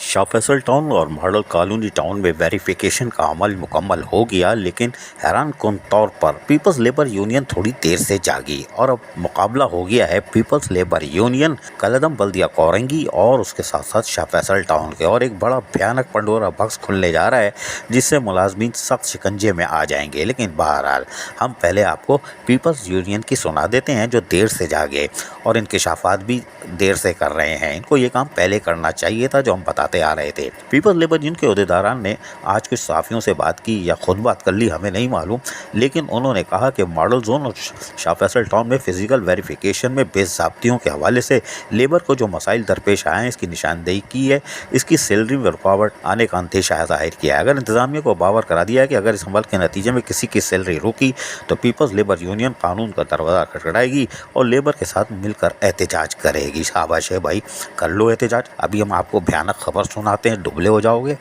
Shah Faisal town और model colony town में verification का अमल मुकम्मल हो गया, लेकिन हैरान कुन तौर पर पीपल्स लेबर यूनियन थोड़ी देर से जागी और अब मुकाबला हो गया है पीपल्स लेबर यूनियन कलदम बल्दिया कोरंगी और उसके साथ साथ शाह फैसल टाउन के। और एक बड़ा भयानक पंडोरा बॉक्स खुलने जा रहा है जिससे मुलाजमीन सख्त शिकंजे में आ जाएंगे। लेकिन बहरहाल हम पहले आपको पीपल्स यूनियन की सुना देते हैं जो देर से जागे और इंकशाफात भी देर से कर रहे हैं। इनको ये काम पहले करना चाहिए था जो हम बताते आ रहे थे। पीपल्स लेबर यूनियन के अहदेदारान ने आज कुछ सहाफ़ियों से बात की या खुद बात कर ली हमें नहीं मालूम, लेकिन उन्होंने कहा कि मॉडल जोन और शाह फैसल टाउन में फ़िज़िकल वेरिफिकेशन में बेज़ाब्तियों के हवाले से लेबर को जो मसाइल दरपेश आए हैं इसकी निशानदेही की है। इसकी सैलरी में रुकावट आने का अंदेशा ज़ाहिर किया है। अगर इंतज़ामिया को बावर करा दिया है कि अगर इस अमल के नतीजे में किसी की सैलरी रुकी तो पीपल्स लेबर यूनियन कानून का दरवाज़ा खटखटाएगी और लेबर के साथ मिलकर एहतजाज करेगी। शाबाश है भाई, कर लो एहतजाज। अभी हम आपको भयानक खबर सुनाते हैं, दुबले हो जाओगे।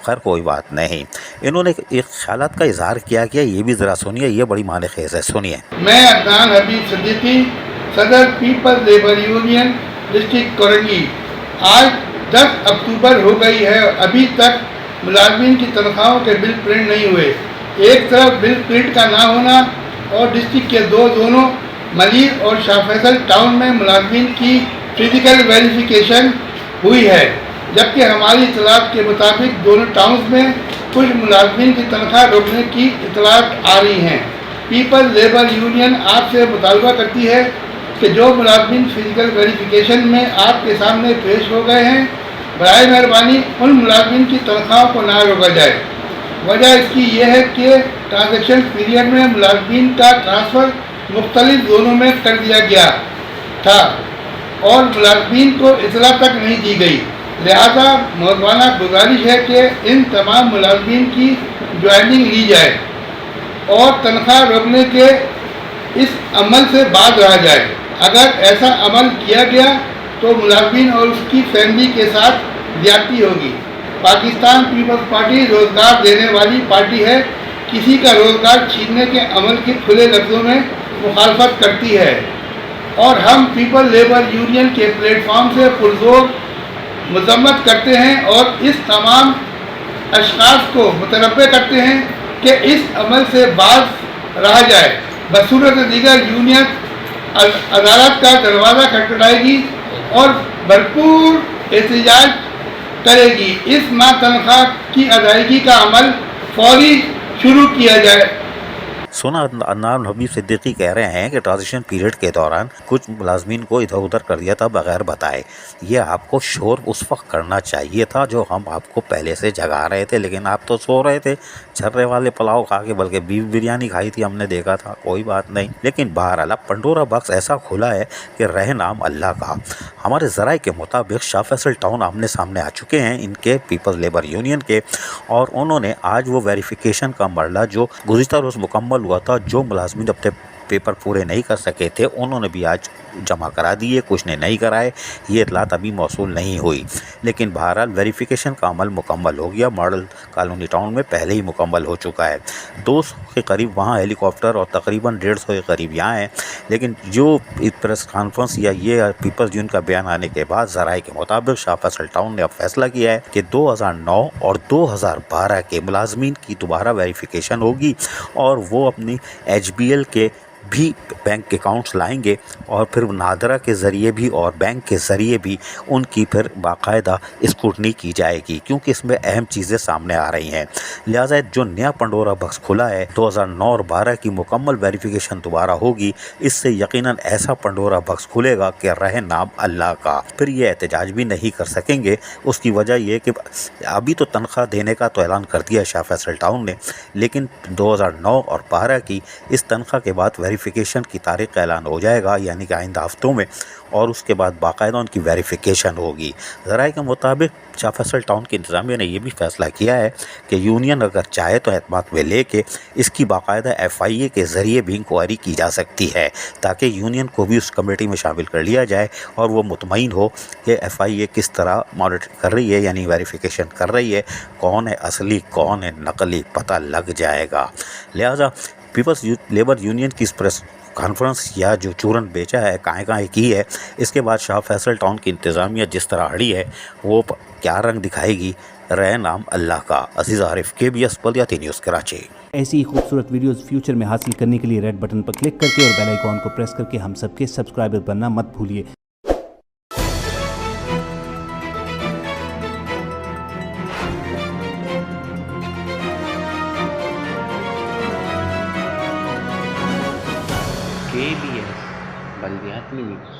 खैर कोई बात नहीं। इन्होंने एक ख्यालात का इजहार किया ये भी ज़रा सुनिए, ये बड़ी माने खेज है, सुनिए। मैं अदनान हबीब सिद्दीकी, सदर people's labour union district Korangi. आज 10 अक्टूबर हो गई है, अभी तक मुलाजमीन की तनख्वाहों के बिल प्रिंट नहीं हुए। एक तरफ बिल प्रिंट का ना होना और डिस्ट्रिक्ट के 2 जोनों मलीर और शाह फैसल टाउन में मुलाजमीन की फिजिकल वेरिफिकेशन हुई है, जबकि हमारी इतलात के मुताबिक दोनों टाउन्स में कुछ मुलाजमीन की तनख्वाह रोकने की इतलात आ रही हैं। पीपल्स लेबर यूनियन आपसे मुतालबा करती है कि जो मुलाजमीन फिजिकल वेरिफिकेशन में आपके सामने पेश हो गए हैं, बराए मेहरबानी उन मुलाजमीन की तनख्वाहों को ना रोका जाए। वजह इसकी यह है कि ट्रांजेक्शन पीरियड में मुलाजमीन का ट्रांसफ़र मुख्तलिफ जोनों में कर दिया गया था और मुलाजमीन को इतला तक नहीं दी गई। लिहाजा मौजूदा गुजारिश है कि इन तमाम मुलाजमीन की ज्वाइनिंग ली जाए और तनख्वाह रोकने के इस अमल से बाज रहा जाए। अगर ऐसा अमल किया गया तो मुलाजमीन और उसकी फैमिली के साथ ज्यादती होगी। पाकिस्तान पीपल्स पार्टी रोज़गार देने वाली पार्टी है, किसी का रोज़गार छीनने के अमल की खुले लफ्ज़ों में मुखालफत करती है और हम पीपल लेबर यूनियन के प्लेटफॉर्म से पुरजोर मजम्मत करते हैं और इस तमाम अशख़ास को मुतनब्बे करते हैं कि इस अमल से बाज रहा जाए। बसूरत दीगर यूनियन अदालत का दरवाज़ा खटखटाएगी और भरपूर एहतजाज करेगी। इस माह तनख्वाह की अदायगी का अमल फौरी शुरू किया जाए। सुना अदनान हबीब सिद्दीकी कह रहे हैं कि ट्रांजिशन पीरियड के दौरान कुछ मुलाजमीन को इधर उधर कर दिया था बगैर बताए। ये आपको शोर उस वक्त करना चाहिए था जो हम आपको पहले से जगा रहे थे, लेकिन आप तो सो रहे थे, छर्रे वाले पुलाव खा के, बल्कि बीफ बिरयानी खाई थी हमने देखा था। कोई बात नहीं, लेकिन बहरहाल पंडोरा बॉक्स ऐसा खुला है कि रहे नाम अल्लाह का। हमारे ज़राए के मुताबिक शाह फैसल टाउन आमने सामने आ चुके हैं इनके पीपल्स लेबर यूनियन के, और उन्होंने आज वो वेरिफिकेशन का मरला जो गुज़िश्ता रोज़ मुकम्मल हुआ था, जो मुलाजमीन अपने पेपर पूरे नहीं कर सके थे उन्होंने भी आज जमा करा दिए, कुछ ने नहीं कराए। ये इतलात अभी मौसूल नहीं हुई, लेकिन बहरहाल वेरिफिकेशन का अमल मुकम्मल हो गया। मॉडल कॉलोनी टाउन में पहले ही मुकम्मल हो चुका है। 200 के करीब वहाँ हेलीकॉप्टर और तकरीबन 150 के करीब यहाँ हैं। लेकिन जो प्रेस कॉन्फ्रेंस या ये पीपल्स यूनियन का बयान आने के बाद ज़राए के मुताबिक शाह फैसल टाउन ने अब फैसला किया है कि 2009 और 2012 के मुलाजमीन की दोबारा वेरिफिकेशन होगी और वो अपनी HBL के भी बैंक अकाउंट्स लाएंगे और फिर नादरा के ज़रिए भी और बैंक के ज़रिए भी उनकी फिर बाकायदा स्क्रूटनी की जाएगी, क्योंकि इसमें अहम चीज़ें सामने आ रही हैं। लिहाजा जो नया पंडोरा बॉक्स खुला है 2009 और 12 की मुकम्मल वेरिफिकेशन दोबारा होगी, इससे यकीनन ऐसा पंडोरा बॉक्स खुलेगा कि रहे नाम अल्लाह का। फिर ये एहतजाज भी नहीं कर सकेंगे। उसकी वजह यह कि अभी तो तनख्वाह देने का तो ऐलान कर दिया शाह फैसल टाउन ने, लेकिन 2009 और 12 की इस तनख्वाह के बाद वेरिफिकेशन की तारीख का ऐलान हो जाएगा, यानी कि आइंदा हफ्तों में, और उसके बाद बाकायदा उनकी वेरिफिकेशन होगी। ज़राए के मुताबिक शाह फैसल टाउन की इंतज़ामिया ने यह भी फैसला किया है कि यूनियन अगर चाहे तो एतमाद में लेके इसकी बाकायदा FIA के ज़रिए भी इंक्वायरी की जा सकती है, ताकि यूनियन को भी उस कमेटी में शामिल कर लिया जाए और वो मुतमईन हो कि FIA किस तरह मॉनिटर कर रही है, यानी वेरिफिकेशन कर रही है, कौन है असली कौन है नकली, पता लग जाएगा। लिहाजा पीपल्स लेबर यूनियन की इस प्रेस کانفرنس یا جو چورن بیچا ہے کہیں کی ہے، اس کے بعد شاہ فیصل ٹاؤن کی انتظامیہ جس طرح اڑی ہے وہ کیا رنگ دکھائے گی، رہے نام اللہ کا۔ عزیز عارف، KBS بلدیاتی نیوز کراچی۔ ایسی ہی خوبصورت ویڈیوز فیوچر میں حاصل کرنے کے لیے ریڈ بٹن پر کلک کر کے اور بیل آئیکن کو پریس کر کے ہم سب کے سبسکرائبر بننا مت بھولیے۔ KBS بلدیاتی نیوز۔